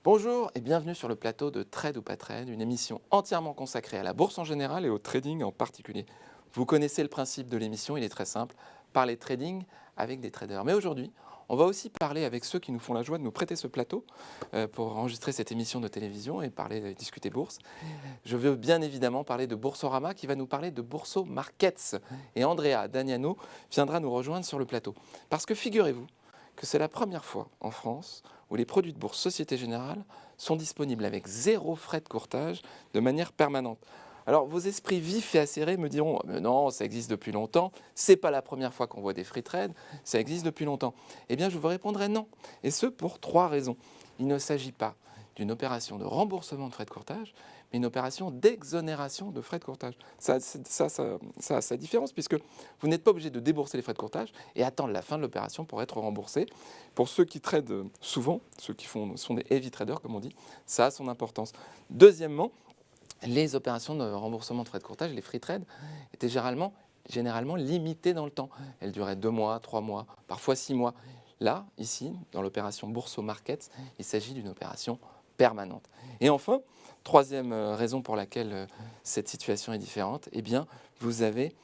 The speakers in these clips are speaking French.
Bonjour et bienvenue sur le plateau de Trade ou pas Trade, une émission entièrement consacrée à la bourse en général et au trading en particulier. Vous connaissez le principe de l'émission, il est très simple, parler trading avec des traders. Mais aujourd'hui, on va aussi parler avec ceux qui nous font la joie de nous prêter ce plateau pour enregistrer cette émission de télévision et discuter bourse. Je veux bien évidemment parler de Boursorama qui va nous parler de Bourso Markets. Et Andrea Damiano viendra nous rejoindre sur le plateau. Parce que figurez-vous que c'est la première fois en France où les produits de bourse Société Générale sont disponibles avec zéro frais de courtage de manière permanente. Alors vos esprits vifs et acérés me diront oh, mais non, ça existe depuis longtemps, c'est pas la première fois qu'on voit des free trades, ça existe depuis longtemps. Eh bien je vous répondrai non, et ce pour trois raisons. Il ne s'agit pas d'une opération de remboursement de frais de courtage, mais une opération d'exonération de frais de courtage. Ça a sa différence, puisque vous n'êtes pas obligé de débourser les frais de courtage et attendre la fin de l'opération pour être remboursé. Pour ceux qui tradent souvent, ceux qui sont des heavy traders, comme on dit, ça a son importance. Deuxièmement, les opérations de remboursement de frais de courtage, les free trades, étaient généralement limitées dans le temps. Elles duraient 2 mois, 3 mois, parfois 6 mois. Là, ici, dans l'opération Bourso Markets, il s'agit d'une opération permanente. Et enfin, troisième raison pour laquelle cette situation est différente, eh bien, vous n'avez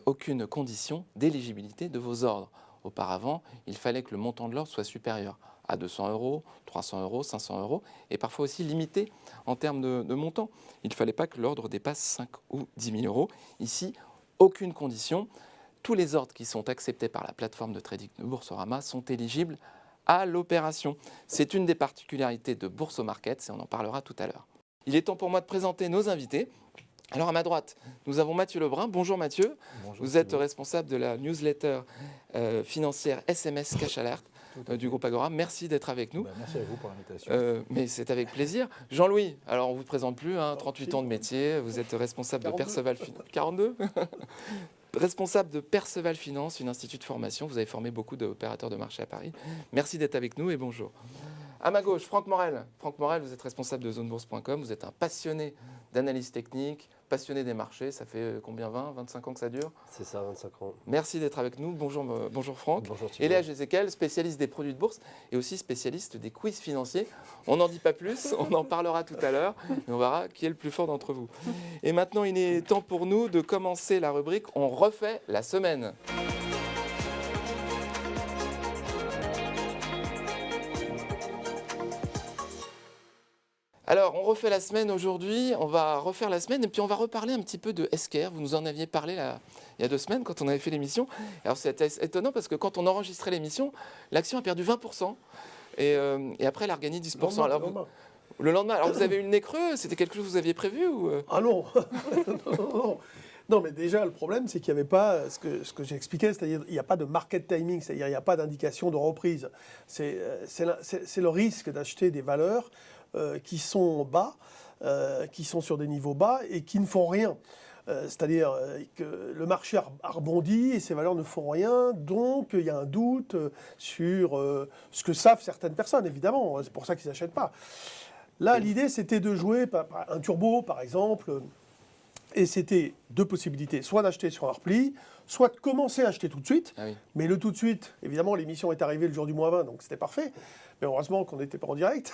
aucune condition d'éligibilité de vos ordres. Auparavant, il fallait que le montant de l'ordre soit supérieur à 200 euros, 300 euros, 500 euros, et parfois aussi limité en termes de montant. Il ne fallait pas que l'ordre dépasse 5 ou 10 000 euros. Ici, aucune condition. Tous les ordres qui sont acceptés par la plateforme de trading de Boursorama sont éligibles à l'opération. C'est une des particularités de Bourso Markets et on en parlera tout à l'heure. Il est temps pour moi de présenter nos invités. Alors à ma droite, nous avons Mathieu Lebrun. Bonjour Mathieu. Bonjour, vous êtes responsable de la newsletter financière SMS Cash Alert du groupe Agora. Merci d'être avec nous. Merci à vous pour l'invitation. Mais c'est avec plaisir. Jean-Louis, alors on ne vous présente plus, 38 ans de métier, vous êtes responsable 42. de Perceval Finance. 42 Responsable de Perceval Finance, une institut de formation. Vous avez formé beaucoup d'opérateurs de marché à Paris. Merci d'être avec nous et bonjour. À ma gauche, Franck Morel. Franck Morel, vous êtes responsable de zonebourse.com. Vous êtes un passionné d'analyse technique, passionné des marchés. Ça fait combien, 20, 25 ans que ça dure? C'est ça, 25 ans. Merci d'être avec nous. Bonjour Franck. Bonjour Thibault. Et Léa Gézéquel, spécialiste des produits de bourse et aussi spécialiste des quiz financiers. On n'en dit pas plus, on en parlera tout à l'heure et on verra qui est le plus fort d'entre vous. Et maintenant, il est temps pour nous de commencer la rubrique « On refait la semaine ». Alors, on refait la semaine aujourd'hui, on va refaire la semaine et puis on va reparler un petit peu de SKR. Vous nous en aviez parlé il y a 2 semaines quand on avait fait l'émission. Alors, c'est étonnant parce que quand on enregistrait l'émission, l'action a perdu 20% et après, elle a regagné 10%. Le lendemain, alors vous avez eu le nez creux, c'était quelque chose que vous aviez prévu ou Ah non. Non, mais déjà, le problème, c'est qu'il n'y avait pas ce que j'expliquais, c'est-à-dire qu'il n'y a pas de market timing, c'est-à-dire il n'y a pas d'indication de reprise. C'est le risque d'acheter des valeurs qui sont bas, qui sont sur des niveaux bas et qui ne font rien. C'est-à-dire que le marché a rebondi et ces valeurs ne font rien, donc il y a un doute sur ce que savent certaines personnes, évidemment, c'est pour ça qu'ils n'achètent pas. Là, l'idée, c'était de jouer un turbo, par exemple, et c'était 2 possibilités, soit d'acheter sur un repli, soit de commencer à acheter tout de suite. Ah oui. Mais le tout de suite, évidemment, l'émission est arrivée le jour du moins 20, donc c'était parfait. Mais heureusement qu'on n'était pas en direct.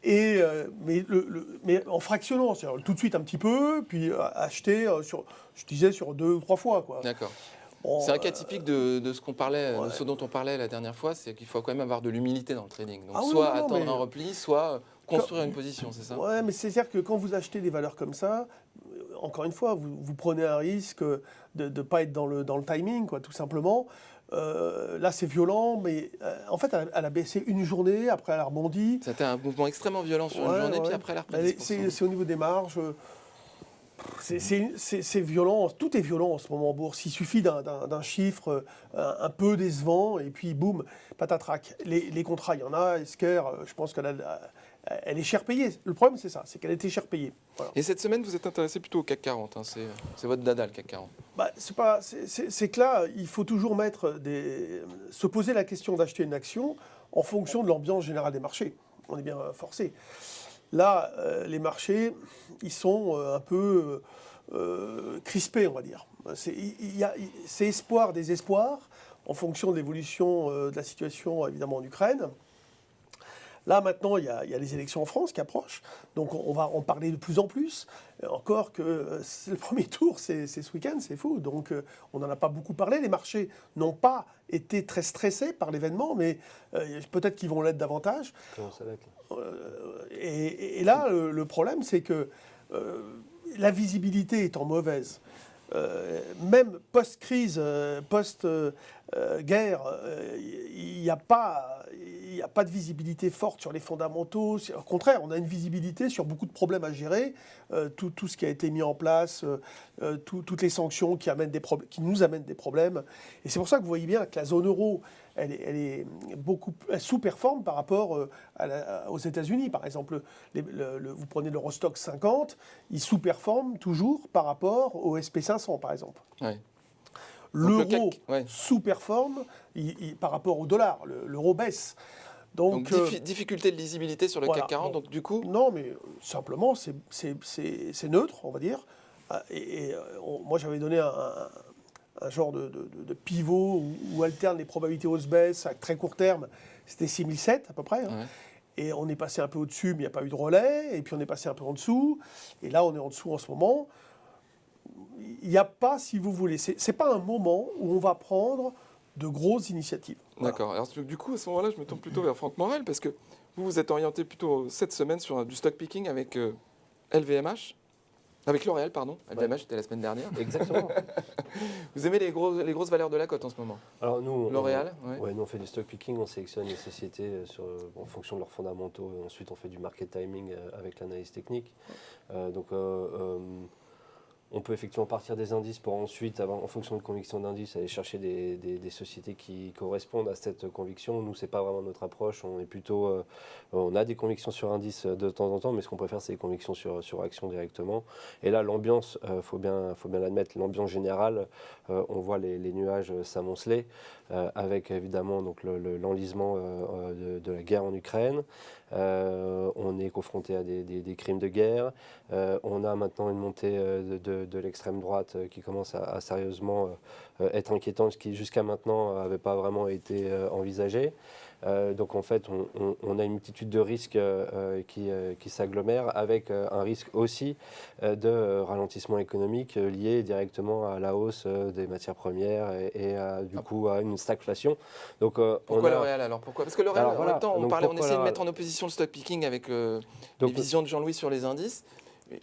Mais en fractionnant, c'est-à-dire tout de suite un petit peu, puis acheter, sur 2 ou 3 fois, quoi. D'accord. Bon, c'est un cas typique de ce qu'on parlait, de ce dont on parlait la dernière fois, c'est qu'il faut quand même avoir de l'humilité dans le trading. Donc soit attendre un repli, soit construire une position, c'est ça? Ouais, mais c'est-à-dire que quand vous achetez des valeurs comme ça, encore une fois, vous prenez un risque de ne pas être dans le timing, quoi, tout simplement. Là, c'est violent, mais en fait, elle a baissé une journée, après elle a rebondi. C'était un mouvement extrêmement violent sur une journée, puis après elle a repris 10%. C'est au niveau des marges. C'est violent, tout est violent en ce moment en bourse. Il suffit d'un chiffre un peu décevant et puis boum, patatrac. Les contrats, il y en a. Esker, je pense qu'elle est cher payée. Le problème, c'est ça, c'est qu'elle était cher payée. Voilà. Et cette semaine, vous êtes intéressé plutôt au CAC 40, hein, c'est votre dada le CAC 40. C'est que là, il faut toujours se poser la question d'acheter une action en fonction de l'ambiance générale des marchés. On est bien forcé. Là, les marchés, ils sont un peu crispés, on va dire. C'est espoir, désespoir, en fonction de l'évolution de la situation, évidemment, en Ukraine. Là, maintenant, il y a les élections en France qui approchent, donc on va en parler de plus en plus. Encore que le premier tour, c'est ce week-end, c'est fou. Donc, on n'en a pas beaucoup parlé. Les marchés n'ont pas été très stressés par l'événement, mais peut-être qu'ils vont l'être davantage. Comment ça va être, là Et là, le problème, c'est que la visibilité étant mauvaise, même post-crise, post-guerre, il n'y a pas de visibilité forte sur les fondamentaux. Au contraire, on a une visibilité sur beaucoup de problèmes à gérer, tout ce qui a été mis en place, toutes les sanctions qui nous amènent des problèmes. Et c'est pour ça que vous voyez bien que la zone euro, elle sous-performe par rapport aux États-Unis. Par exemple, vous prenez l'Eurostoxx 50, il sous-performe toujours par rapport au SP500, par exemple. Ouais. L'euro sous-performe par rapport au dollar. L'euro baisse. Donc difficulté de lisibilité sur le CAC 40, donc du coup... Non, mais simplement, c'est neutre, on va dire. Moi, j'avais donné un genre de pivot où alterne les probabilités hausse-baisse à très court terme. C'était 6007 à peu près. Hein. Ouais. Et on est passé un peu au-dessus, mais il n'y a pas eu de relais. Et puis on est passé un peu en dessous. Et là, on est en dessous en ce moment. Il n'y a pas, si vous voulez, c'est pas un moment où on va prendre de grosses initiatives. Voilà. D'accord. Alors du coup, à ce moment-là, je me tourne plutôt vers Franck Morel, parce que vous êtes orienté plutôt cette semaine sur du stock picking avec LVMH. Avec L'Oréal, pardon. LVMH, c'était la semaine dernière. Exactement. Vous aimez les grosses valeurs de la cote en ce moment? Alors nous, L'Oréal, nous on fait du stock picking, on sélectionne les sociétés en fonction de leurs fondamentaux. Et ensuite, on fait du market timing avec l'analyse technique. On peut effectivement partir des indices pour ensuite, en fonction de conviction d'indice, aller chercher des sociétés qui correspondent à cette conviction. Nous, c'est pas vraiment notre approche. On est plutôt, on a des convictions sur indice de temps en temps, mais ce qu'on préfère, c'est les convictions sur action directement. Et là, l'ambiance, faut bien l'admettre, l'ambiance générale, on voit les nuages s'amonceler, avec évidemment donc l'enlisement de la guerre en Ukraine. On est confronté à des crimes de guerre. On a maintenant une montée de l'extrême droite qui commence à sérieusement être inquiétante, ce qui jusqu'à maintenant n'avait pas vraiment été envisagé. Donc en fait, on a une multitude de risques qui s'agglomèrent, avec un risque aussi de ralentissement économique lié directement à la hausse des matières premières et du coup à une stagflation. Donc, pourquoi L'Oréal alors? Pourquoi? Parce que L'Oréal, en même temps, on essayait de mettre en opposition le stock picking avec les visions de Jean-Louis sur les indices.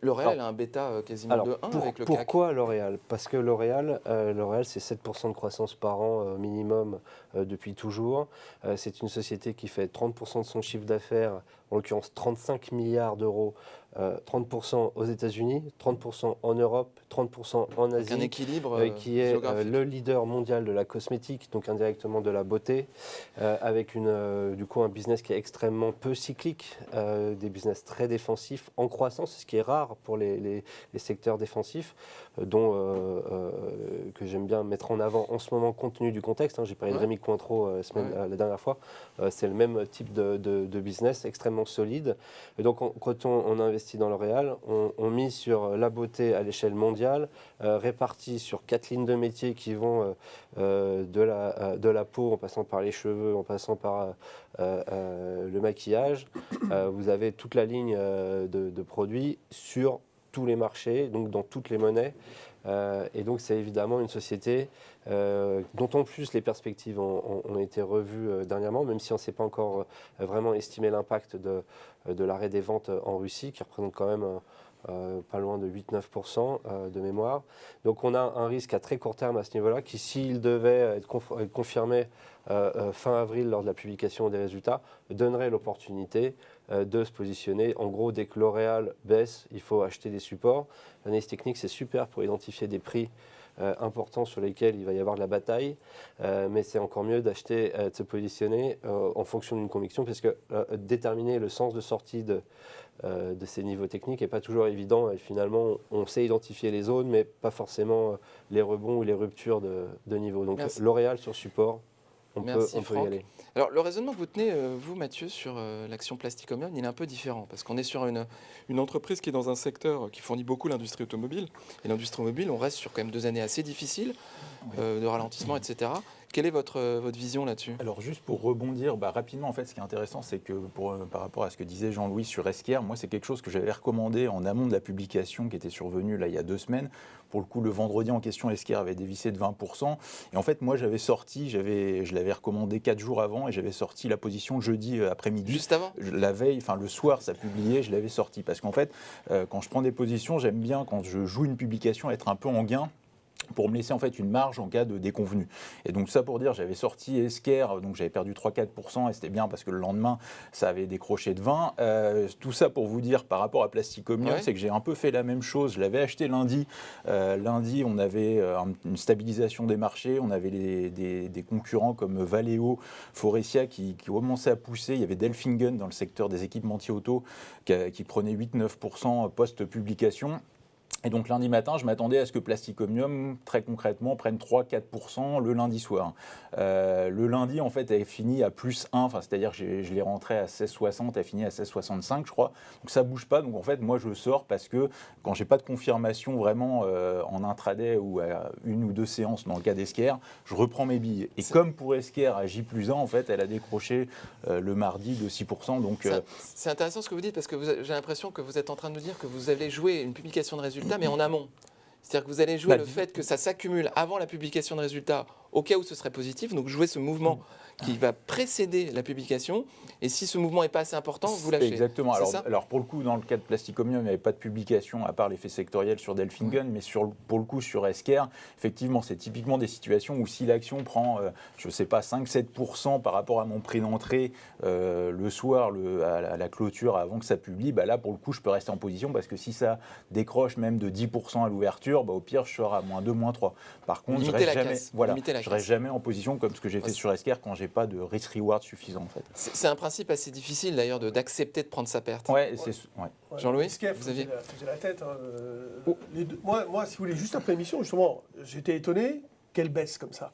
L'Oréal a un bêta quasiment de 1 avec le CAC. Pourquoi L'Oréal? Parce que L'Oréal, c'est 7% de croissance par an minimum depuis toujours. C'est une société qui fait 30% de son chiffre d'affaires, en l'occurrence 35 milliards d'euros, 30% aux États-Unis, 30% en Europe, 30% en Asie. Un équilibre qui est le leader mondial de la cosmétique, donc indirectement de la beauté, avec du coup un business qui est extrêmement peu cyclique, des business très défensifs, en croissance, ce qui est rare pour les secteurs défensifs, que j'aime bien mettre en avant en ce moment compte tenu du contexte. J'ai parlé de Rémy Cointreau la dernière fois. C'est le même type de business, extrêmement solide. Et donc quand on investit dans L'Oréal, on mise sur la beauté à l'échelle mondiale, répartie sur 4 lignes de métiers qui vont de la peau, en passant par les cheveux, en passant par le maquillage. Vous avez toute la ligne de produits sur tous les marchés, donc dans toutes les monnaies. Et donc c'est évidemment une société dont en plus les perspectives ont été revues dernièrement, même si on ne sait pas encore vraiment estimer l'impact de l'arrêt des ventes en Russie, qui représente quand même pas loin de 8-9% de mémoire. Donc on a un risque à très court terme à ce niveau-là, qui, s'il devait être confirmé fin avril lors de la publication des résultats, donnerait l'opportunité de se positionner. En gros, dès que L'Oréal baisse, il faut acheter des supports. L'analyse technique, c'est super pour identifier des prix importants sur lesquels il va y avoir de la bataille, mais c'est encore mieux d'acheter, de se positionner en fonction d'une conviction, parce que déterminer le sens de sortie de ces niveaux techniques n'est pas toujours évident. Et finalement, on sait identifier les zones, mais pas forcément les rebonds ou les ruptures de niveau. Donc L'Oréal sur support, on peut y aller. Alors le raisonnement que vous tenez, vous Mathieu, sur l'action Plasticomium, il est un peu différent, parce qu'on est sur une entreprise qui est dans un secteur qui fournit beaucoup l'industrie automobile. Et l'industrie automobile, on reste sur quand même 2 années assez difficiles de ralentissement, etc. Quelle est votre vision là-dessus? Alors juste pour rebondir rapidement, en fait, ce qui est intéressant, c'est que par rapport à ce que disait Jean-Louis sur Esquire, moi c'est quelque chose que j'avais recommandé en amont de la publication qui était survenue là il y a 2 semaines. Pour le coup, le vendredi en question, Esquire avait dévissé de 20%. Et en fait, moi j'avais sorti, je l'avais recommandé 4 jours avant et j'avais sorti la position jeudi après-midi. Juste avant? La veille, enfin le soir, ça publiait, je l'avais sorti. Parce qu'en fait, quand je prends des positions, j'aime bien quand je joue une publication être un peu en gain, pour me laisser en fait une marge en cas de déconvenue. Et donc ça pour dire, j'avais sorti Esquire, donc j'avais perdu 3-4% et c'était bien parce que le lendemain, ça avait décroché de 20. Tout ça pour vous dire par rapport à Plastic Omnium, c'est que j'ai un peu fait la même chose. Je l'avais acheté lundi. Lundi, on avait une stabilisation des marchés, on avait des concurrents comme Valeo, Forestia qui commençaient à pousser. Il y avait Delfingen dans le secteur des équipementiers auto qui prenait 8-9% post-publication. Et donc lundi matin, je m'attendais à ce que Plastic Omnium, très concrètement, prenne 3-4% le lundi soir. Le lundi, en fait, elle fini à plus 1, c'est-à-dire que je l'ai rentré à 16,60, elle finit à 16,65, je crois. Donc ça ne bouge pas. Donc en fait, moi, je sors parce que quand je n'ai pas de confirmation vraiment en intraday ou à 1 ou 2 séances dans le cas d'Esquire, je reprends mes billets. Et comme pour Esquire à J+1, en fait, elle a décroché le mardi de 6%. Donc, c'est intéressant ce que vous dites parce que j'ai l'impression que vous êtes en train de nous dire que vous allez jouer une publication de résultats mais en amont. C'est-à-dire que vous allez jouer le fait que ça s'accumule avant la publication de résultats au cas où ce serait positif, donc jouer ce mouvement qui va précéder la publication, et si ce mouvement n'est pas assez important, vous lâchez. Exactement. Alors pour le coup, dans le cas de Plastic Omnium, il n'y avait pas de publication à part l'effet sectoriel sur Delfingen, mais pour le coup, sur Esquire, effectivement, c'est typiquement des situations où si l'action prend, je ne sais pas, 5-7% par rapport à mon prix d'entrée le soir, à la clôture, avant que ça publie, là, pour le coup, je peux rester en position, parce que si ça décroche même de 10% à l'ouverture, au pire, je sors à -2, -3. Par contre, je ne reste jamais en position comme ce que j'ai fait sur Esquire quand j'ai pas de risk-reward suffisant, en fait. C'est un principe assez difficile d'ailleurs d'accepter de prendre sa perte. Jean-Louis, Esquire faisait la tête. Moi, si vous voulez, juste après l'émission, justement, j'étais étonné qu'elle baisse comme ça.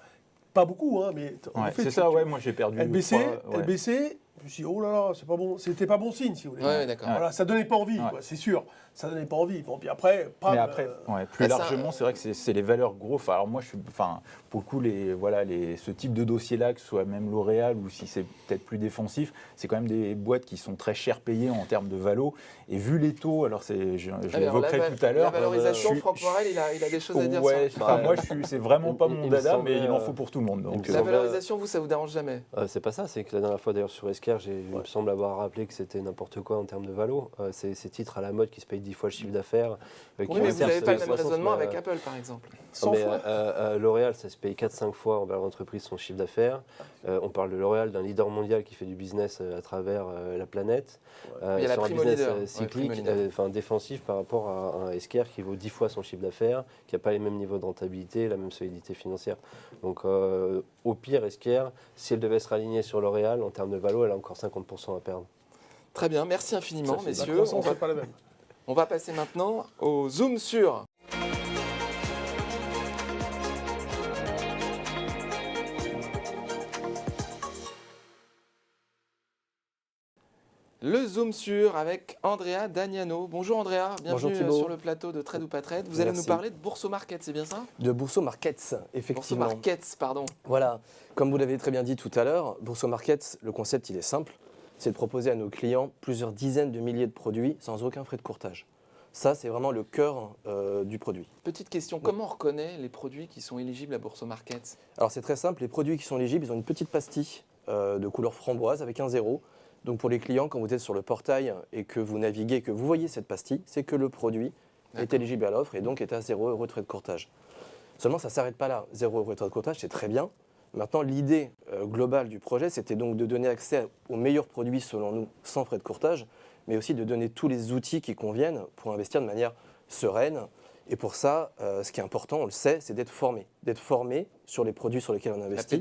Pas beaucoup, mais c'est ça, moi j'ai perdu. Elle baissait, je me suis dit, oh là là, c'est pas bon, c'était pas bon signe, si vous voulez. Ouais, d'accord. Voilà, ça donnait pas envie, c'est sûr. Ça donnait pas envie. Bon, puis après, plus largement, c'est vrai que c'est les valeurs growth. Alors moi, pour le coup, ce type de dossier-là, que ce soit même L'Oréal ou si c'est peut-être plus défensif, c'est quand même des boîtes qui sont très cher payées en termes de valo. Et vu les taux, alors je l'évoquerai tout à l'heure. La valorisation, Franck Morel, il a des choses à dire. Moi, c'est vraiment pas mon dada, mais il en faut pour tout le monde. Donc, la valorisation, vous, ça vous dérange jamais? C'est pas ça, c'est que la dernière fois d'ailleurs sur Esquire, il me semble avoir rappelé que c'était n'importe quoi en termes de valo. Ces titres à la mode qui se payent 10 fois le chiffre d'affaires. Oui, mais vous n'avez pas le même raisonnement avec Apple, par exemple. L'Oréal, ça se paye 4-5 fois en valeur d'entreprise son chiffre d'affaires. On parle de L'Oréal, d'un leader mondial qui fait du business à travers la planète. Il y a la sur un business leader. cyclique, défensif par rapport à un Esquire qui vaut 10 fois son chiffre d'affaires, qui n'a pas les mêmes niveaux de rentabilité, la même solidité financière. Donc au pire, Esquire, si elle devait se raligner sur L'Oréal, en termes de valo, elle a encore 50% à perdre. Très bien, merci infiniment, messieurs. On va passer maintenant au Zoom sur. Le Zoom sur avec Andrea Dagnano. Bonjour Andrea, bienvenue sur le plateau de Trade ou pas Trade. Vous allez nous parler de Bourso Markets, c'est bien ça? De Bourso Markets, effectivement. Bourso Markets, pardon. Voilà, comme vous l'avez très bien dit tout à l'heure, Bourso Markets, le concept il est simple, c'est de proposer à nos clients plusieurs dizaines de milliers de produits sans aucun frais de courtage. Ça, c'est vraiment le cœur du produit. Petite question, comment on reconnaît les produits qui sont éligibles à Bourso Markets? Alors c'est très simple, les produits qui sont éligibles, ils ont une petite pastille de couleur framboise avec un 0. Donc pour les clients, quand vous êtes sur le portail et que vous naviguez, que vous voyez cette pastille, c'est que le produit est éligible à l'offre et donc est à 0 € de frais de courtage. Seulement, ça ne s'arrête pas là. 0 € de frais de courtage, c'est très bien. Maintenant, l'idée globale du projet, c'était donc de donner accès aux meilleurs produits, selon nous, sans frais de courtage, mais aussi de donner tous les outils qui conviennent pour investir de manière sereine. Et pour ça, ce qui est important, on le sait, c'est d'être formé sur les produits sur lesquels on investit.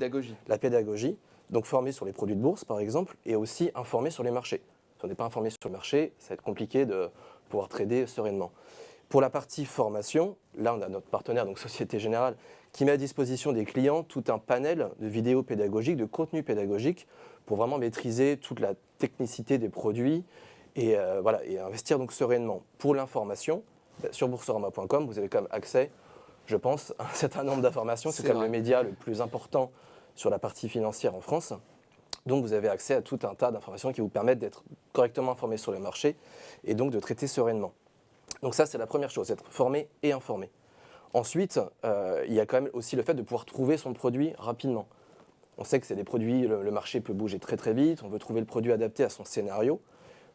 La pédagogie. Donc formé sur les produits de bourse, par exemple, et aussi informé sur les marchés. Si on n'est pas informé sur le marché, ça va être compliqué de pouvoir trader sereinement. Pour la partie formation, là, on a notre partenaire, donc Société Générale, qui met à disposition des clients tout un panel de vidéos pédagogiques, de contenus pédagogiques, pour vraiment maîtriser toute la technicité des produits et investir donc sereinement. Pour l'information, sur boursorama.com, vous avez quand même accès, je pense, à un certain nombre d'informations. C'est quand même le média le plus important sur la partie financière en France. Donc vous avez accès à tout un tas d'informations qui vous permettent d'être correctement informé sur le marché et donc de traiter sereinement. Donc ça, c'est la première chose, être formé et informé. Ensuite, il y a quand même aussi le fait de pouvoir trouver son produit rapidement. On sait que c'est des produits, le marché peut bouger très très vite, on veut trouver le produit adapté à son scénario.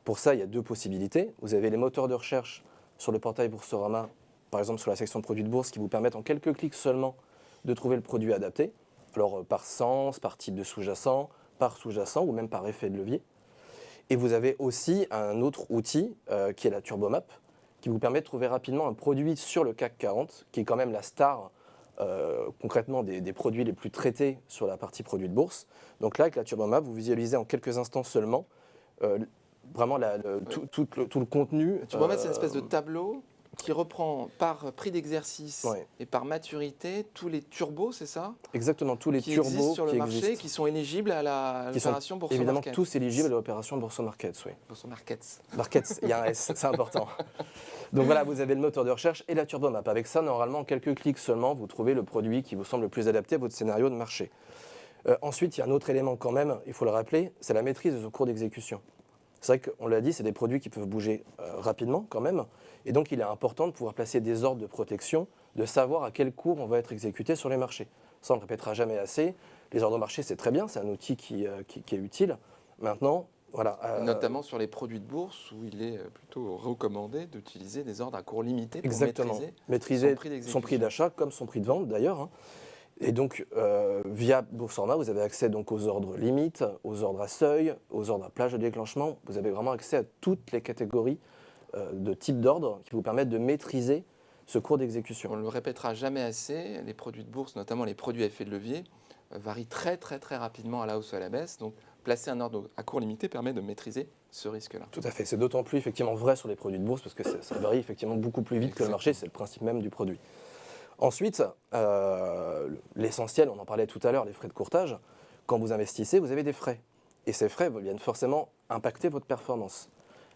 Pour ça, il y a deux possibilités. Vous avez les moteurs de recherche sur le portail Boursorama, par exemple sur la section de produits de bourse, qui vous permettent en quelques clics seulement de trouver le produit adapté. Alors par sens, par type de sous-jacent, par sous-jacent ou même par effet de levier. Et vous avez aussi un autre outil qui est la Turbomap, qui vous permet de trouver rapidement un produit sur le CAC 40, qui est quand même la star concrètement des produits les plus traités sur la partie produits de bourse. Donc là, avec la Turbomap, vous visualisez en quelques instants seulement vraiment tout le contenu. Turbomap, c'est une espèce de tableau qui reprend par prix d'exercice Ouais. et par maturité tous les turbos, c'est ça? Exactement, tous les Qui turbos existent sur le qui marché, existent. qui sont éligibles à Qui sont l'opération Bourse évidemment Market. tous éligibles à l'opération Bourse Markets, oui. Bourse Markets. Markets, il y a un S, c'est important. Donc voilà, vous avez le moteur de recherche et la Turbomap. Avec ça, normalement, en quelques clics seulement, vous trouvez le produit qui vous semble le plus adapté à votre scénario de marché. Ensuite, il y a un autre élément quand même, il faut le rappeler, c'est la maîtrise de ce cours d'exécution. C'est vrai qu'on l'a dit, c'est des produits qui peuvent bouger rapidement quand même. Et donc, il est important de pouvoir placer des ordres de protection, de savoir à quel cours on va être exécuté sur les marchés. Ça, on ne le répétera jamais assez. Les ordres de marché, c'est très bien, c'est un outil qui est utile. Maintenant, voilà. Notamment sur les produits de bourse où il est plutôt recommandé d'utiliser des ordres à cours limité pour Exactement. maîtriser Son prix d'achat comme son prix de vente d'ailleurs. Hein. Et donc, via Boursorama, vous avez accès donc aux ordres limites, aux ordres à seuil, aux ordres à plage de déclenchement. Vous avez vraiment accès à toutes les catégories de types d'ordres qui vous permettent de maîtriser ce cours d'exécution. On ne le répétera jamais assez, les produits de bourse, notamment les produits à effet de levier, varient très rapidement à la hausse ou à la baisse. Donc, placer un ordre à court limité permet de maîtriser ce risque-là. Tout à fait. C'est d'autant plus effectivement vrai sur les produits de bourse parce que ça varie effectivement beaucoup plus vite que le marché. C'est le principe même du produit. Ensuite, l'essentiel, on en parlait tout à l'heure, les frais de courtage. Quand vous investissez, vous avez des frais. Et ces frais viennent forcément impacter votre performance.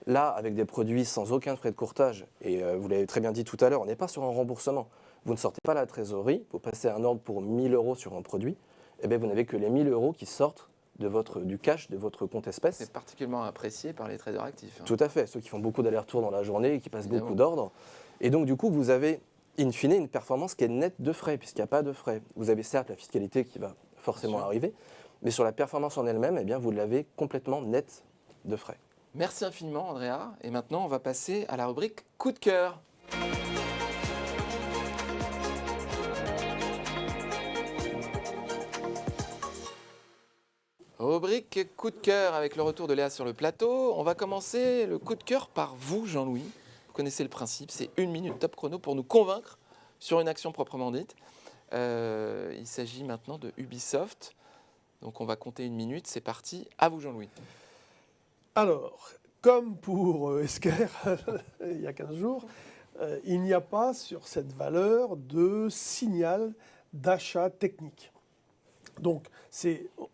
Là, avec des produits sans aucun frais de courtage, et vous l'avez très bien dit tout à l'heure, on n'est pas sur un remboursement. Vous ne sortez pas la trésorerie, vous passez un ordre pour 1 000 € sur un produit, et bien vous n'avez que les 1 000 € qui sortent du cash de votre compte espèce. C'est particulièrement apprécié par les traders actifs. Hein. Tout à fait, ceux qui font beaucoup d'allers-retours dans la journée et qui passent Évidemment. beaucoup d'ordres. Et donc du coup, vous avez in fine une performance qui est nette de frais, puisqu'il n'y a pas de frais. Vous avez certes la fiscalité qui va forcément arriver, mais sur la performance en elle-même, eh bien, vous l'avez complètement nette de frais. Merci infiniment, Andrea. Et maintenant, on va passer à la rubrique coup de cœur. Rubrique coup de cœur avec le retour de Léa sur le plateau. On va commencer le coup de cœur par vous, Jean-Louis. Vous connaissez le principe, c'est 1 minute top chrono pour nous convaincre sur une action proprement dite. Il s'agit maintenant de Ubisoft. Donc on va compter 1 minute, c'est parti. À vous, Jean-Louis. Alors, comme pour Esker, il y a 15 jours, il n'y a pas sur cette valeur de signal d'achat technique. Donc,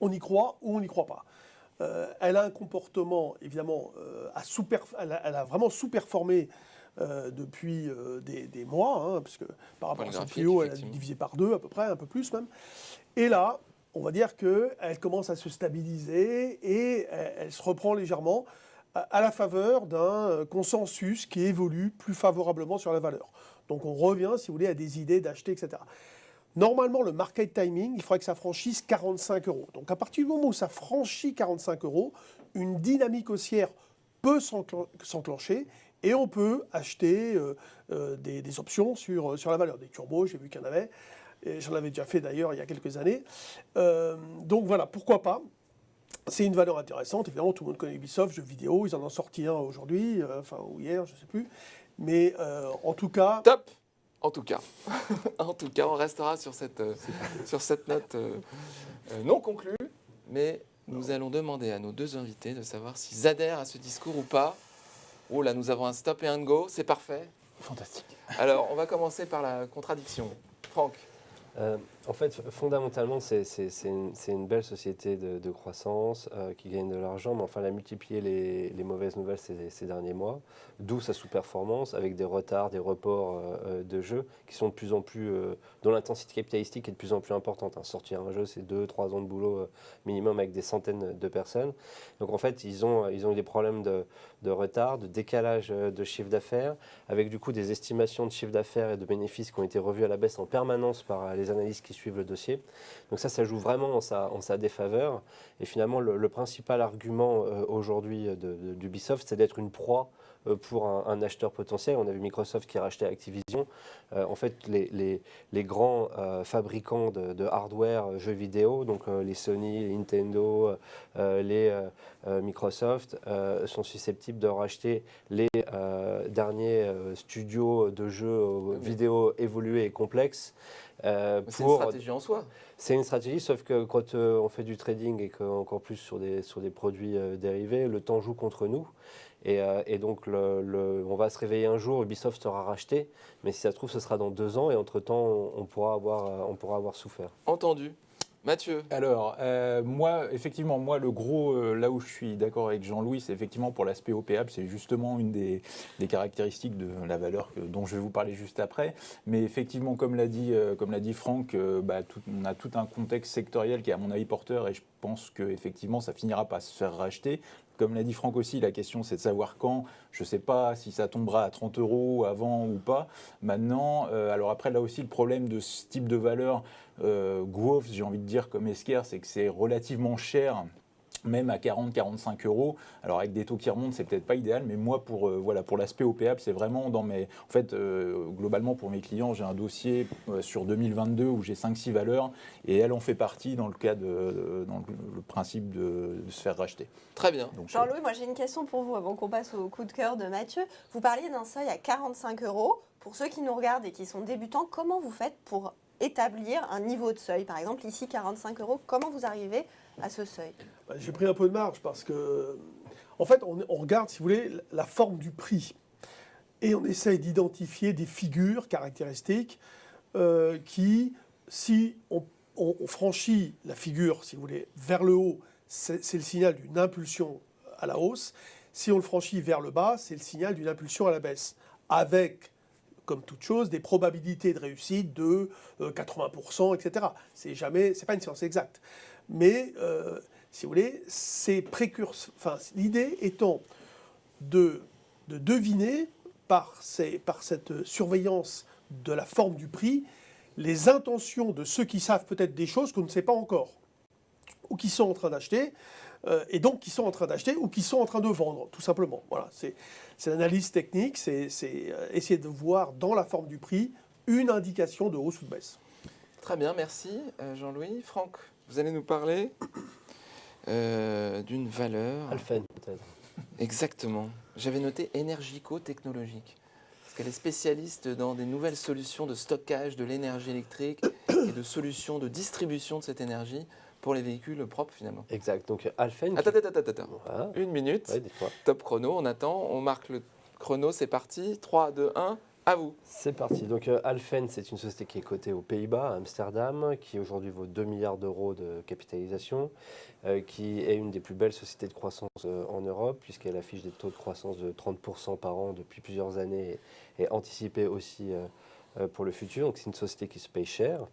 on y croit ou on n'y croit pas. Elle a un comportement, évidemment, elle a vraiment sous-performé depuis des mois, hein, parce que par rapport à son plus haut, elle a divisé par 2 à peu près, un peu plus même. Et là, on va dire qu'elle commence à se stabiliser et elle se reprend légèrement à la faveur d'un consensus qui évolue plus favorablement sur la valeur. Donc on revient, si vous voulez, à des idées d'acheter, etc. Normalement, le market timing, il faudrait que ça franchisse 45 €. Donc à partir du moment où ça franchit 45 €, une dynamique haussière peut s'enclencher et on peut acheter des options sur la valeur. Des turbos, j'ai vu qu'il y en avait. J'en avais déjà fait d'ailleurs il y a quelques années. Donc voilà, pourquoi pas. C'est une valeur intéressante. Évidemment, tout le monde connaît Ubisoft, jeux vidéo. Ils en ont sorti un aujourd'hui, ou hier, je ne sais plus. Mais en tout cas... Top. En tout cas, on restera sur cette note non conclue. Mais nous allons demander à nos 2 invités de savoir s'ils adhèrent à ce discours ou pas. Oh là, nous avons un stop et un go. C'est parfait. Fantastique. Alors, on va commencer par la contradiction. Franck. En fait, fondamentalement, c'est une belle société de croissance qui gagne de l'argent, mais enfin, elle a multiplié les mauvaises nouvelles ces derniers mois, d'où sa sous-performance avec des retards, des reports de jeux qui sont de plus en plus, dont l'intensité capitalistique est de plus en plus importante. Hein. Sortir un jeu, c'est 2-3 ans de boulot minimum avec des centaines de personnes. Donc en fait, ils ont eu des problèmes de retard, de décalage de chiffre d'affaires, avec du coup des estimations de chiffre d'affaires et de bénéfices qui ont été revues à la baisse en permanence par les analystes qui suivent le dossier. Donc ça joue vraiment en sa défaveur. Et finalement, le principal argument aujourd'hui d'Ubisoft, c'est d'être une proie pour un acheteur potentiel. On a vu Microsoft qui a racheté Activision. En fait, les grands fabricants de hardware jeux vidéo, donc les Sony, les Nintendo, les Microsoft, sont susceptibles de racheter les derniers studios de jeux vidéo évolués et complexes. C'est une stratégie en soi. C'est une stratégie, sauf que quand on fait du trading et qu'encore plus sur des produits dérivés, le temps joue contre nous. Et donc, on va se réveiller un jour, Ubisoft sera racheté, mais si ça se trouve, ce sera dans 2 ans, et entre-temps, on pourra avoir souffert. Entendu. Mathieu. Alors, effectivement, le gros, là où je suis d'accord avec Jean-Louis, c'est effectivement pour l'aspect OPAble, c'est justement une des caractéristiques de la valeur dont je vais vous parler juste après. Mais effectivement, comme l'a dit Franck, on a tout un contexte sectoriel qui est à mon avis porteur, et je pense qu'effectivement, ça finira par se faire racheter. Comme l'a dit Franck aussi, la question c'est de savoir quand. Je ne sais pas si ça tombera à 30 € avant ou pas. Maintenant, alors après là aussi le problème de ce type de valeur, growth, j'ai envie de dire comme Esker, c'est que c'est relativement cher. Même à 40-45 €. Alors avec des taux qui remontent, c'est peut-être pas idéal, mais moi pour l'aspect OPAble, c'est vraiment dans mes. En fait, globalement pour mes clients, j'ai un dossier sur 2022 où j'ai 5-6 valeurs et elle en fait partie dans le cas dans le principe de se faire racheter. Très bien. Jean-Louis, moi j'ai une question pour vous avant qu'on passe au coup de cœur de Mathieu. Vous parliez d'un seuil à 45 €. Pour ceux qui nous regardent et qui sont débutants, comment vous faites pour établir un niveau de seuil? Par exemple, ici 45 €, comment vous arrivez à ce seuil? J'ai pris un peu de marge parce que, en fait, on regarde, si vous voulez, la forme du prix. Et on essaye d'identifier des figures caractéristiques qui, si on franchit la figure, si vous voulez, vers le haut, c'est le signal d'une impulsion à la hausse. Si on le franchit vers le bas, c'est le signal d'une impulsion à la baisse. Avec, comme toute chose, des probabilités de réussite de 80%, etc. C'est pas une science exacte. Mais, si vous voulez, c'est précurseur. Enfin, l'idée étant de deviner par cette surveillance de la forme du prix les intentions de ceux qui savent peut-être des choses qu'on ne sait pas encore, ou qui sont en train d'acheter, et donc qui sont en train d'acheter ou qui sont en train de vendre, tout simplement. Voilà, c'est l'analyse technique, c'est essayer de voir dans la forme du prix une indication de hausse ou de baisse. Très bien, merci Jean-Louis. Franck, vous allez nous parler d'une valeur. Alphen, peut-être. Exactement. J'avais noté énergico-technologique. Parce qu'elle est spécialiste dans des nouvelles solutions de stockage de l'énergie électrique et de solutions de distribution de cette énergie pour les véhicules propres finalement. Exact. Donc Alphen. Attends. Voilà. 1 minute. Ouais, dites-moi. Top chrono, on attend. On marque le chrono, c'est parti. 3, 2, 1. À vous. C'est parti. Donc Alphen, c'est une société qui est cotée aux Pays-Bas, à Amsterdam, qui aujourd'hui vaut 2 milliards d'euros de capitalisation, qui est une des plus belles sociétés de croissance en Europe, puisqu'elle affiche des taux de croissance de 30% par an depuis plusieurs années et anticipée aussi pour le futur. Donc c'est une société qui se paye cher,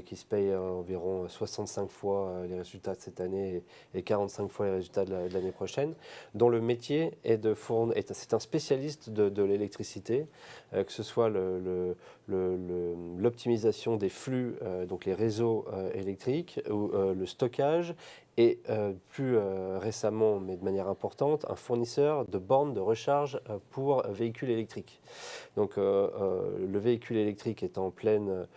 qui se paye environ 65 fois les résultats de cette année et 45 fois les résultats de l'année prochaine, dont le métier est de fournir, c'est un spécialiste de l'électricité, que ce soit l'optimisation des flux, donc les réseaux électriques, ou le stockage, et plus récemment, mais de manière importante, un fournisseur de bornes de recharge pour véhicules électriques. Donc le véhicule électrique est en pleine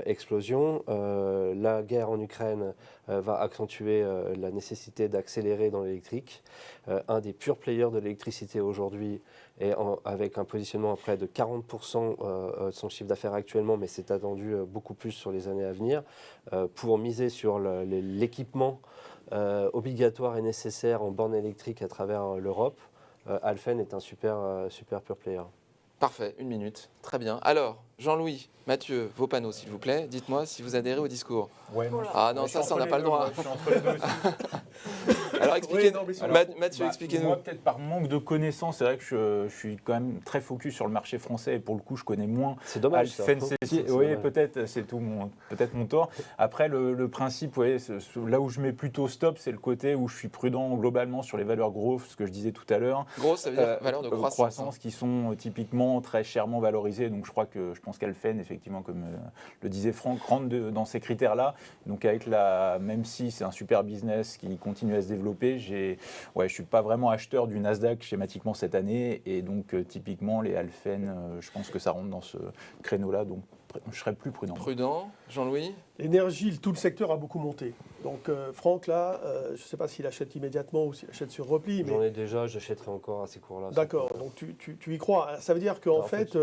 explosion. La guerre en Ukraine va accentuer la nécessité d'accélérer dans l'électrique. Un des purs players de l'électricité aujourd'hui est avec un positionnement à près de 40% de son chiffre d'affaires actuellement, mais c'est attendu beaucoup plus sur les années à venir, pour miser sur l'équipement obligatoire et nécessaire en bornes électriques à travers l'Europe. Alphen est un super pure player. Parfait, 1 minute. Très bien. Alors, Jean-Louis, Mathieu, vos panneaux, s'il vous plaît. Dites-moi si vous adhérez au discours. Ouais, Voilà. Ah non, je suis ça, on entre n'a les pas le deux, droit. moi, je suis entre les deux aussi. Alors, expliquez-nous. Oui, non, mais sur Mathieu, Bah, expliquez-nous. Moi, peut-être par manque de connaissances, c'est vrai que je suis quand même très focus sur le marché français et pour le coup, je connais moins C'est dommage. ça. Alphen C'est oui, dommage. peut-être, c'est peut-être mon tort. Après, le principe, ouais, là où je mets plutôt stop, c'est le côté où je suis prudent globalement sur les valeurs growth, ce que je disais tout à l'heure. Gros, ça veut dire valeur de croissance. Qui sont typiquement très chèrement valorisées. Donc je pense qu'Alphen, effectivement, comme le disait Franck, rentre dans ces critères-là. Donc même si c'est un super business qui continue à se développer, je ne suis pas vraiment acheteur du Nasdaq schématiquement cette année. Et donc typiquement, les Alphen, je pense que ça rentre dans ce créneau-là. Donc je serais plus prudent. Prudent, Jean-Louis. L'énergie, tout le secteur a beaucoup monté. Donc Franck, là, je ne sais pas s'il achète immédiatement ou s'il achète sur repli. J'en Mais... ai déjà, j'achèterai encore à ces cours-là. D'accord, donc tu y crois. Ça veut dire qu'en fait,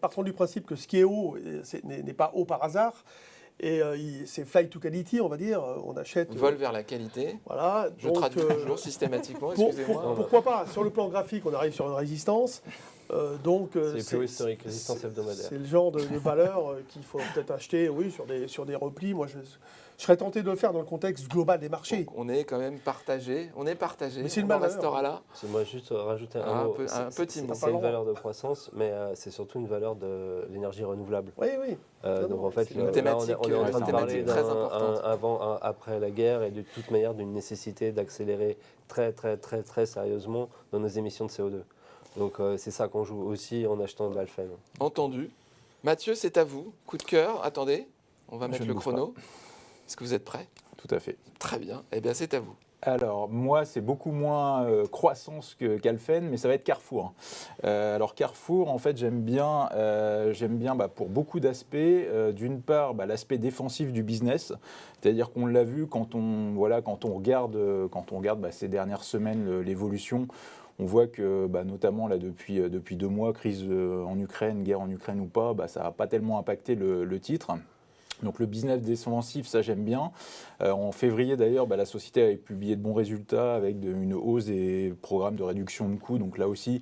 partons du principe que ce qui est haut n'est pas haut par hasard. Et c'est flight to quality, on va dire. On achète. Vol vers la qualité. Voilà. Je traduis toujours systématiquement, excusez-moi. Pourquoi pas? Sur le plan graphique, on arrive sur une résistance. C'est plus historique, résistance hebdomadaire. C'est le genre de valeur qu'il faut peut-être acheter, oui, sur des replis. Moi, je serais tenté de le faire dans le contexte global des marchés. Donc, on est quand même partagé. On est partagé. Mais c'est une on en valeur. restera là. C'est moi juste rajouter Un mot. petit mot. C'est une valeur de croissance, mais c'est surtout une valeur de l'énergie renouvelable. Oui, oui. Donc en fait, c'est une là, thématique, on est en train une de parler thématique très importante. après la guerre et de toute manière d'une nécessité d'accélérer très sérieusement dans nos émissions de CO2. Donc c'est ça qu'on joue aussi en achetant de l'Alphen. Entendu. Mathieu, c'est à vous. Coup de cœur. Attendez, on va mettre ne le bouge chrono. Est-ce que vous êtes prêts? Tout à fait. Très bien. Eh bien, c'est à vous. Alors, moi, c'est beaucoup moins croissance qu'Alphen, mais ça va être Carrefour. Alors, Carrefour, en fait, j'aime bien pour beaucoup d'aspects. D'une part, l'aspect défensif du business, c'est-à-dire qu'on l'a vu quand on regarde ces dernières semaines l'évolution. On voit que, notamment là, depuis 2 mois, crise en Ukraine, guerre en Ukraine ou pas, ça n'a pas tellement impacté le titre. Donc le business défensif, ça j'aime bien. En février d'ailleurs, la société avait publié de bons résultats avec une hausse des programmes de réduction de coûts. Donc là aussi,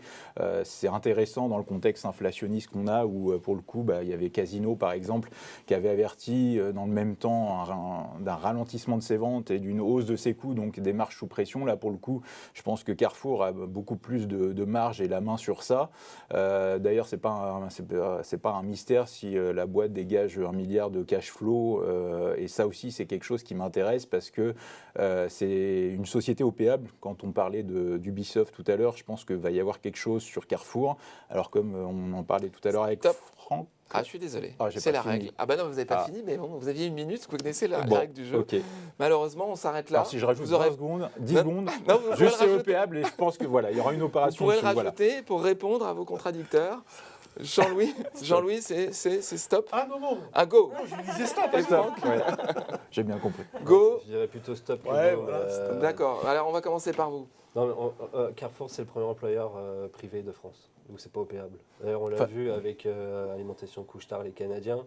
c'est intéressant dans le contexte inflationniste qu'on a où pour le coup, il y avait Casino par exemple qui avait averti dans le même temps d'un ralentissement de ses ventes et d'une hausse de ses coûts, donc des marges sous pression. Là pour le coup, je pense que Carrefour a beaucoup plus de marge et la main sur ça. D'ailleurs, c'est pas un mystère si la boîte dégage 1 milliard de cash flow, et ça aussi c'est quelque chose qui m'intéresse parce que c'est une société opéable. Quand on parlait d'Ubisoft tout à l'heure, je pense qu'il va y avoir quelque chose sur Carrefour. Alors comme on en parlait tout à l'heure avec Franck. Ah, je suis désolé. J'ai c'est pas la fini. règle. Ah non, vous n'avez pas fini, mais bon, vous aviez 1 minute, vous connaissez la Bon, règle du jeu. ok. Malheureusement, on s'arrête là. Alors si je rajoute Vous aurez- 20 secondes, 10 Non, secondes, non, vous je pouvez le suis rajouter. opéable et je pense que voilà, il y aura une Vous opération pourrez le dessus, voilà. rajouter pour répondre à vos contradicteurs. Jean-Louis, c'est stop. Ah non, Un go. non, je disais stop. Et Stop, Franck, ouais. J'ai bien compris. go. Je dirais plutôt stop. que Ouais, go, voilà, stop. D'accord. Alors, on va commencer par vous. Non, mais Carrefour, c'est le premier employeur privé de France. Donc, c'est pas opéable. D'ailleurs, on l'a Enfin- vu avec Alimentation Couche-Tard, les Canadiens,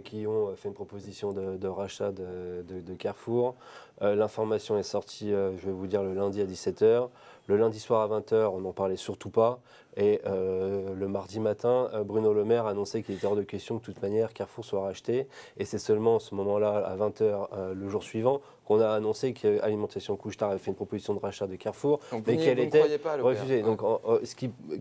qui ont fait une proposition de rachat de Carrefour. L'information est sortie, je vais vous dire, le lundi à 17h. Le lundi soir à 20h, on n'en parlait surtout pas. Et le mardi matin, Bruno Le Maire annonçait qu'il était hors de question que de toute manière Carrefour soit racheté. Et c'est seulement à ce moment-là, à 20h, le jour suivant, qu'on a annoncé qu'Alimentation Couche-Tard avait fait une proposition de rachat de Carrefour, Donc, mais vous qu'elle ne était croyez pas à l'OPR. refusée. Donc,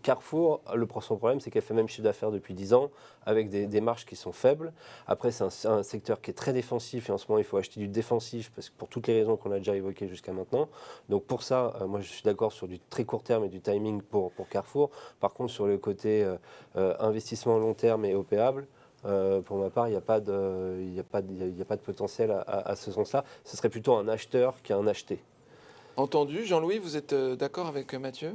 Carrefour, son problème, c'est qu'elle fait le même chiffre d'affaires depuis 10 ans, avec des marges qui sont faibles. Après, c'est un secteur qui est très défensif, et en ce moment, il faut acheter du défensif, parce que pour toutes les raisons qu'on a déjà évoquées jusqu'à maintenant. Donc, pour ça, moi, je suis d'accord sur du très court terme et du timing pour Carrefour. Par contre, sur le côté investissement long terme et opéable, pour ma part, il n'y a pas de potentiel à ce sens-là. Ce serait plutôt un acheteur qu'un acheté. Entendu. Jean-Louis, vous êtes d'accord avec Mathieu?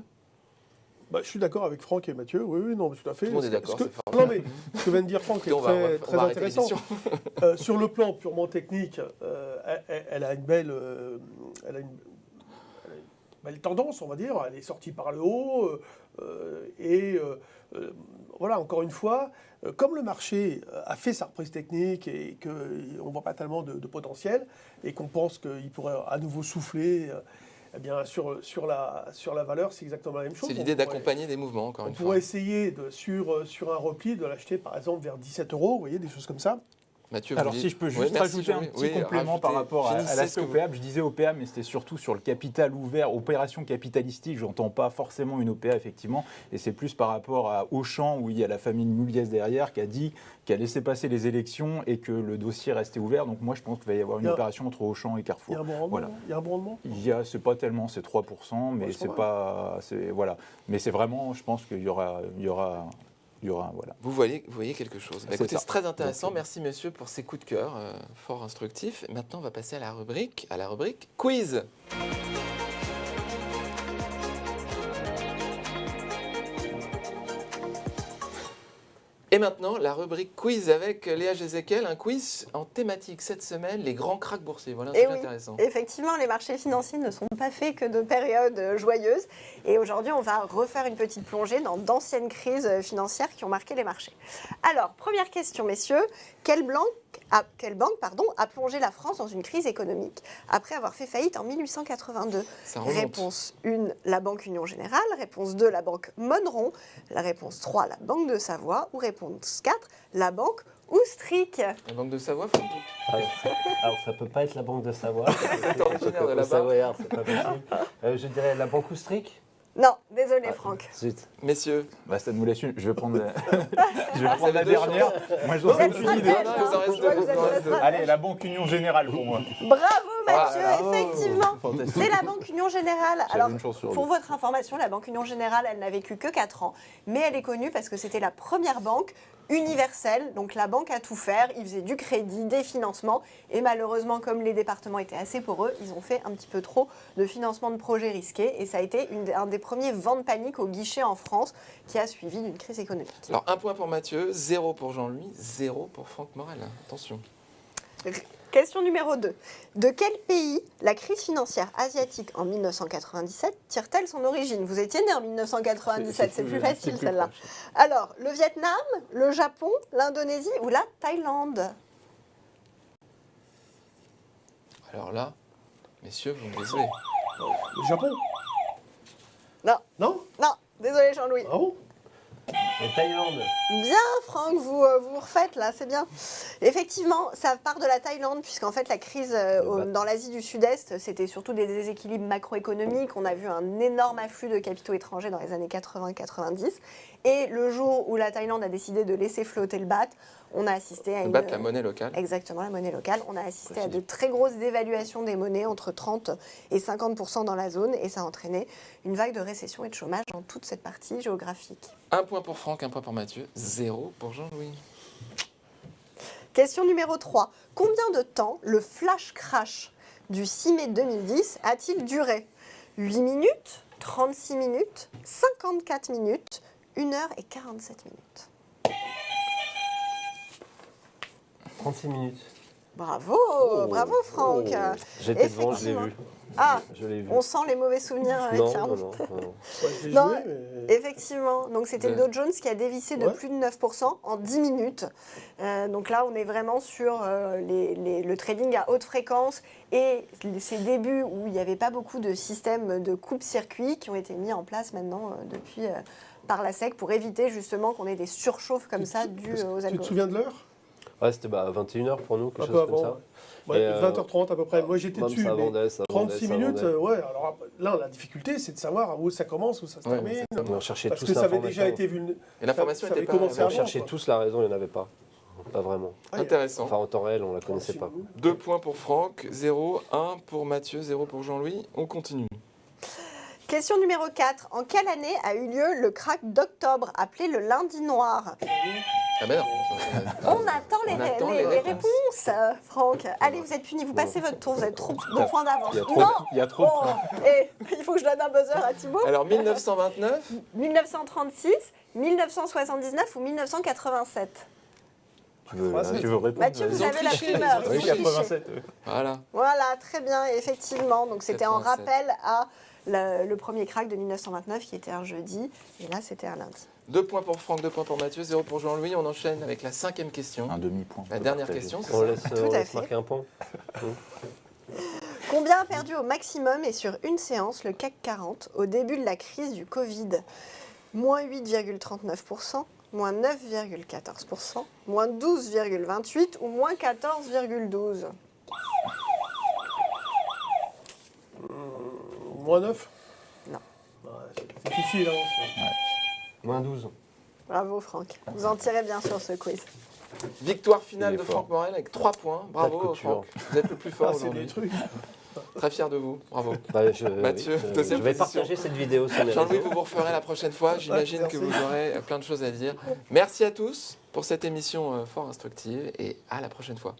Je suis d'accord avec Franck et Mathieu. Oui, non, tout à fait. Tout le monde est d'accord, Ce que- c'est formidable. Non, mais ce que vient de dire Franck est On va très arrêter intéressant. l'émission. Sur le plan purement technique, elle a une belle tendance, on va dire. Elle est sortie par le haut. Voilà, encore une fois, comme le marché a fait sa reprise technique et qu'on ne voit pas tellement de potentiel et qu'on pense qu'il pourrait à nouveau souffler, Eh bien, sur la valeur, c'est exactement la même chose. C'est l'idée On pourrait- d'accompagner des mouvements, encore On une fois. pourrait essayer, sur un repli, de l'acheter par exemple vers 17 €, vous voyez, des choses comme ça. Mathieu, Alors vous si je peux dites- juste Oui, merci, rajouter un Jean-Louis. petit Oui, complément par rajoutez. rapport à Finissez l'aspect ce que vous- OPA, je disais OPA, mais c'était surtout sur le capital ouvert, opération capitalistique, j'entends pas forcément une OPA effectivement, et c'est plus par rapport à Auchan, où il y a la famille Mulliez derrière, qui a laissé passer les élections et que le dossier restait ouvert, donc moi je pense qu'il va y avoir une Il y a- opération entre Auchan et Il y Carrefour. a un bon rendement. Voilà. Non Il y a un bon rendement. C'est pas tellement, c'est 3%, mais Ouais, c'est ça pas, voilà. Mais c'est vraiment, je pense qu'il y aura, voilà. Vous voyez quelque chose. Bah, C'est écoutez, ça. c'est très intéressant. Donc, Merci, monsieur, pour ces coups de cœur fort instructifs. Et maintenant, on va passer à la rubrique quiz. Et maintenant, la rubrique quiz avec Léa Jézéquel, un quiz en thématique cette semaine, les grands cracks boursiers. Voilà, Eh c'est oui. intéressant. Effectivement, les marchés financiers ne sont pas faits que de périodes joyeuses. Et aujourd'hui, on va refaire une petite plongée dans d'anciennes crises financières qui ont marqué les marchés. Alors, première question, messieurs. Quelle banque a plongé la France dans une crise économique après avoir fait faillite en 1882 ? Ça remonte. Réponse 1, la Banque Union Générale. Réponse 2, la Banque Monneron. La réponse 3, la Banque de Savoie. Ou réponse 4, la Banque Oustric. La Banque de Savoie, faut le doute. Alors, ça peut pas être la Banque de Savoie. C'est originaire de là-bas. Savoyard, c'est pas possible. Je dirais la Banque Oustric. Non, désolé Franck. Zut. Messieurs, Bah, ça nous laisse une. Je vais prendre, je vais Ah, prendre c'est la les deux dernière. Moi, je Vous n'en ai êtes aucune idée. stratège, Non, il vous en reste hein. Je vois que vous deux, êtes il vous en reste très deux. stratège. Allez, la Banque Union Générale pour moi. Bravo Mathieu, Bravo. effectivement. Fantastique. C'est la Banque Union Générale. J'avais Alors, une chance sur pour deux. votre information, la Banque Union Générale, elle n'a vécu que 4 ans. Mais elle est connue parce que c'était la première banque universelle. Donc la banque à tout faire. Ils faisaient du crédit, des financements. Et malheureusement, comme les départements étaient assez poreux, ils ont fait un petit peu trop de financement de projets risqués. Et ça a été un des premiers vents de panique au guichet en France qui a suivi d'une crise économique. alors 1 point pour Mathieu, 0 pour Jean-Louis, 0 pour Franck Morel. Attention. Question numéro 2. De quel pays la crise financière asiatique en 1997 tire-t-elle son origine ? Vous étiez né en 1997, c'est plus facile celle-là. Alors, le Vietnam, le Japon, l'Indonésie ou la Thaïlande ? Alors là, messieurs, vous me désolez. Le Japon. Non, Non non, désolé Jean-Louis. Ah bon La Thaïlande. Bien Franck, vous refaites là, c'est bien. Effectivement, ça part de la Thaïlande, puisqu'en fait la crise dans l'Asie du Sud-Est, c'était surtout des déséquilibres macroéconomiques. On a vu un énorme afflux de capitaux étrangers dans les années 80-90. Et le jour où la Thaïlande a décidé de laisser flotter le baht, on a assisté à Battre la monnaie locale. Exactement, la monnaie locale. On a assisté à de très grosses dévaluations des monnaies, entre 30 et 50% dans la zone, et ça a entraîné une vague de récession et de chômage dans toute cette partie géographique. 1 point pour Franck, 1 point pour Mathieu, 0 pour Jean-Louis. Question numéro 3. Combien de temps le flash crash du 6 mai 2010 a-t-il duré ? 8 minutes, 36 minutes, 54 minutes, 1 heure et 47 minutes. 36 minutes. Bravo, bravo Franck. J'étais devant, je l'ai vu. Ah, Je l'ai vu. on sent les mauvais souvenirs avec Non, Pierre. non, non, non. Ouais, j'ai Non, joué, mais... Effectivement, donc c'était le Dow Jones qui a dévissé de Ouais. plus de 9% en 10 minutes. Donc là, on est vraiment sur le trading à haute fréquence et ces débuts où il n'y avait pas beaucoup de systèmes de coupe-circuit qui ont été mis en place maintenant depuis par la SEC pour éviter justement qu'on ait des surchauffes comme ça dues aux Tu te algorithmes. souviens de l'heure ? Ouais, c'était 21h pour nous, quelque Un peu chose comme avant. ça. Ouais, Et, 20h30 à peu près. Moi j'étais Même dessus, ça mais vendait, ça vendait, 36 ça minutes, vendait. ouais. Alors là, la difficulté, c'est de savoir où ça commence, où ça se Ouais, termine. On cherchait Parce tous que ça avait déjà l'information. été vu. Et l'information Ça n'était avait pas commencé On avant, cherchait quoi. tous la raison, il n'y en avait pas. Pas vraiment. intéressant. Enfin, en temps réel, on la connaissait pas. 2 points pour Franck, 0, 1 pour Mathieu, 0 pour Jean-Louis. On continue. Question numéro 4. En quelle année a eu lieu le crack d'octobre, appelé le lundi noir ? Ah ben non. On attend les, On attend les les réponses, Franck. Allez, vous êtes punis, vous passez votre tour, vous avez trop de points d'avance. Il y a trop, Non Il y a trop de Oh, et il faut que je donne un buzzer à Thibaut. Alors 1929, 1936, 1979 ou 1987 Tu veux, Ouais, c'est- tu veux répondre Mathieu, vous ont avez la triché, primeur. ils ont Oui, triché. 87. voilà. Voilà, très bien, effectivement. Donc c'était en 87. rappel à le premier crack de 1929 qui était un jeudi. Et là, c'était un lundi. 2 points pour Franck, 2 points pour Mathieu, 0 pour Jean-Louis. On enchaîne avec la 5e question. Un demi-point. La dernière question, c'est On ça. laisse, Tout on à laisse fait. marquer un point. Combien a perdu au maximum et sur une séance le CAC 40 au début de la crise du Covid? Moins 8,39%, moins 9,14%, moins 12,28% ou moins 14,12%? Moins 9? Non. Ouais, c'est difficile, hein. Moins 12. Bravo Franck. Vous en tirez bien sur ce quiz. Victoire finale Il est de fort. Franck Morel avec 3 points. Bravo couture. Franck. Vous êtes le plus fort Ah, c'est des aujourd'hui. trucs. Très fier de vous. Bravo. Mathieu, je deuxième vais position. partager cette vidéo sur mes Jean-Louis, réseaux. vous referez la prochaine fois. J'imagine Merci. que vous aurez plein de choses à dire. Merci à tous pour cette émission fort instructive et à la prochaine fois.